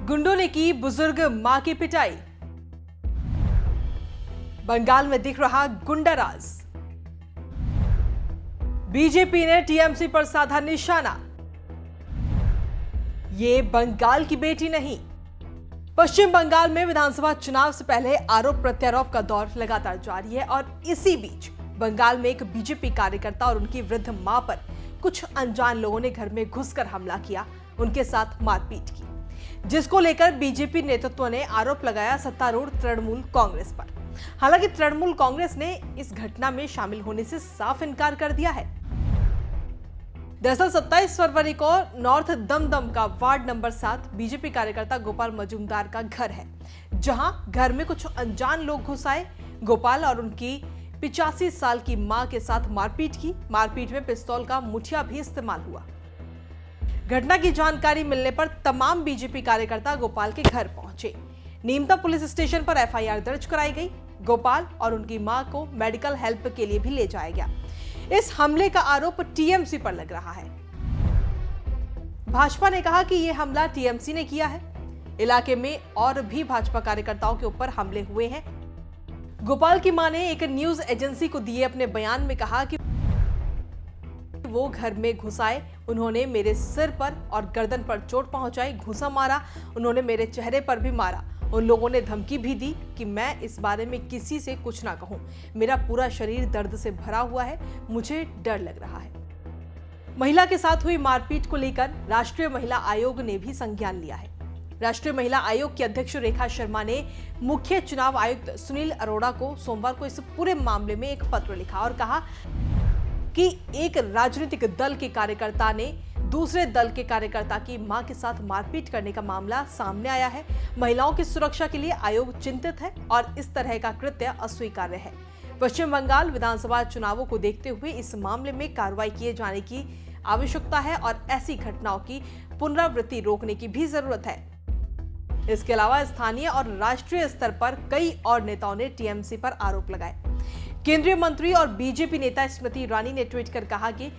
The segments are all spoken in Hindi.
गुंडों ने की बुजुर्ग मां की पिटाई। बंगाल में दिख रहा गुंडा राज। बीजेपी ने टीएमसी पर साधा निशाना। ये बंगाल की बेटी नहीं। पश्चिम बंगाल में विधानसभा चुनाव से पहले आरोप प्रत्यारोप का दौर लगातार जारी है और इसी बीच बंगाल में एक बीजेपी कार्यकर्ता और उनकी वृद्ध मां पर कुछ अनजान लोगों ने घर में घुसकर हमला किया, उनके साथ मारपीट की, जिसको लेकर बीजेपी नेतृत्व ने आरोप लगाया सत्तारूढ़ तृणमूल कांग्रेस पर। हालांकि तृणमूल कांग्रेस ने इस घटना में शामिल होने से साफ इनकार कर दिया है। दरअसल 27 फरवरी को नॉर्थ दमदम का वार्ड नंबर 7 बीजेपी कार्यकर्ता गोपाल मजूमदार का घर है, जहां घर में कुछ अनजान लोग घुस आए, गोपाल और उनकी 85 साल की मां के साथ मारपीट की। मारपीट में पिस्तौल का मुठिया भी इस्तेमाल हुआ। घटना की जानकारी मिलने पर तमाम बीजेपी कार्यकर्ता गोपाल के घर पहुंचे। नीमता पुलिस स्टेशन पर एफआईआर दर्ज कराई गई। गोपाल और उनकी मां को मेडिकल हेल्प के लिए भी ले जाया गया। इस हमले का आरोप टीएमसी पर लग रहा है। भाजपा ने कहा कि यह हमला टीएमसी ने किया है। इलाके में और भी भाजपा कार्यकर्ताओं के ऊपर हमले हुए हैं। गोपाल की मां ने एक न्यूज एजेंसी को दिए अपने बयान में कहा कि वो घर में घुस आए, उन्होंने मेरे सिर पर और गर्दन पर चोट पहुंचाई, घूंसा मारा, उन्होंने मेरे चेहरे पर भी मारा। उन लोगों ने धमकी भी दी कि मैं इस बारे में किसी से कुछ ना कहूं। मेरा पूरा शरीर दर्द से भरा हुआ है, मुझे डर लग रहा है। महिला के साथ हुई मारपीट को लेकर राष्ट्रीय महिला आयोग ने भी संज्ञान लिया है। राष्ट्रीय महिला आयोग की अध्यक्ष रेखा शर्मा ने मुख्य चुनाव आयुक्त सुनील अरोड़ा को सोमवार को इस पूरे मामले में एक पत्र लिखा और कहा कि एक राजनीतिक दल के कार्यकर्ता ने दूसरे दल के कार्यकर्ता की मां के साथ मारपीट करने का मामला सामने आया है। महिलाओं की सुरक्षा के लिए आयोग चिंतित है और इस तरह का कृत्य अस्वीकार्य है। पश्चिम बंगाल विधानसभा चुनावों को देखते हुए इस मामले में कार्रवाई किए जाने की आवश्यकता है और ऐसी घटनाओं की पुनरावृत्ति रोकने की भी जरूरत है। इसके अलावा स्थानीय और राष्ट्रीय स्तर पर कई और नेताओं ने टीएमसी पर आरोप लगाए। केंद्रीय मंत्री और बीजेपी नेता स्मृति ईरानी ने ट्वीट कर कहा कि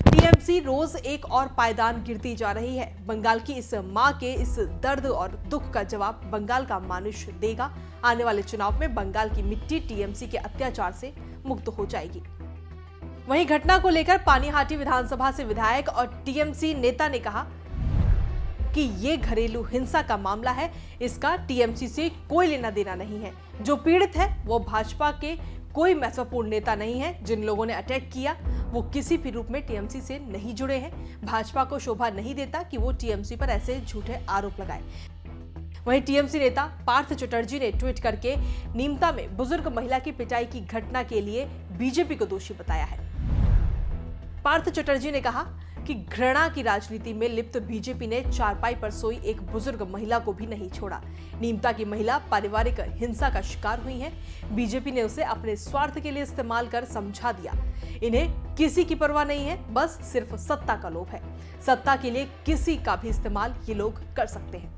टीएमसी रोज एक और पायदान गिरती जा रही है। बंगाल की इस मां के इस दर्द और दुख का जवाब बंगाल का मानुष देगा। आने वाले चुनाव में बंगाल की मिट्टी टीएमसी के अत्याचार से मुक्त हो जाएगी। वहीं घटना को लेकर पानीहाटी विधानसभा से विधायक और टीएमसी नेता ने कहा कि ये घरेलू हिंसा का मामला है, इसका टीएमसी से कोई लेना देना नहीं है। जो पीड़ित है वो भाजपा के कोई महत्वपूर्ण नेता नहीं है। जिन लोगों ने अटैक किया वो किसी भी रूप में टीएमसी से नहीं जुड़े हैं। भाजपा को शोभा नहीं देता कि वो टीएमसी पर ऐसे झूठे आरोप लगाए। वहीं टीएमसी नेता पार्थ चटर्जी ने ट्वीट करके नीमता में बुजुर्ग महिला की पिटाई की घटना के लिए बीजेपी को दोषी बताया है। पार्थ चटर्जी ने कहा कि घृणा की राजनीति में लिप्त बीजेपी ने चारपाई पर सोई एक बुजुर्ग महिला को भी नहीं छोड़ा। नीमता की महिला पारिवारिक हिंसा का शिकार हुई है। बीजेपी ने उसे अपने स्वार्थ के लिए इस्तेमाल कर समझा दिया। इन्हें किसी की परवाह नहीं है, बस सिर्फ सत्ता का लोभ है। सत्ता के लिए किसी का भी इस्तेमाल ये लोग कर सकते हैं।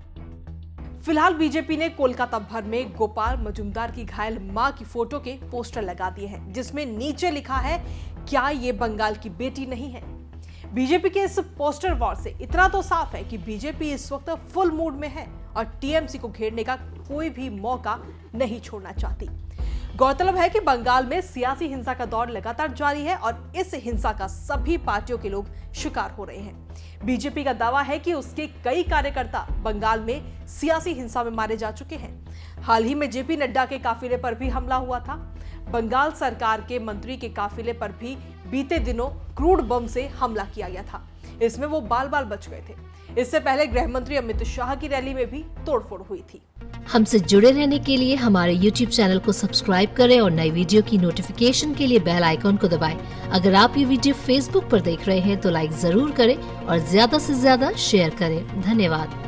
फिलहाल बीजेपी ने कोलकाता भर में गोपाल मजूमदार की घायल मां की फोटो के पोस्टर लगा दिए हैं, जिसमें नीचे लिखा है, क्या ये बंगाल की बेटी नहीं है। बीजेपी के इस पोस्टर वॉर से इतना तो साफ है कि बीजेपी इस वक्त फुल मूड में है और टीएमसी को घेरने का कोई भी मौका नहीं छोड़ना चाहती। गौरतलब है कि बंगाल में सियासी हिंसा का दौर लगातार जारी है और इस हिंसा का सभी पार्टियों के लोग शिकार हो रहे हैं। बीजेपी का दावा है कि उसके कई कार्यकर्ता बंगाल में सियासी हिंसा में मारे जा चुके हैं। हाल ही में जेपी नड्डा के काफिले पर भी हमला हुआ था। बंगाल सरकार के मंत्री के काफिले पर भी बीते दिनों क्रूड बम से हमला किया गया था। इसमें वो बाल बाल बच गए थे। इससे पहले गृह मंत्री अमित शाह की रैली में भी तोड़फोड़ हुई थी। हमसे जुड़े रहने के लिए हमारे YouTube चैनल को सब्सक्राइब करें और नई वीडियो की नोटिफिकेशन के लिए बेल आइकॉन को दबाएं। अगर आप ये वीडियो Facebook पर देख रहे हैं तो लाइक जरूर करें और ज्यादा से ज्यादा शेयर करें। धन्यवाद।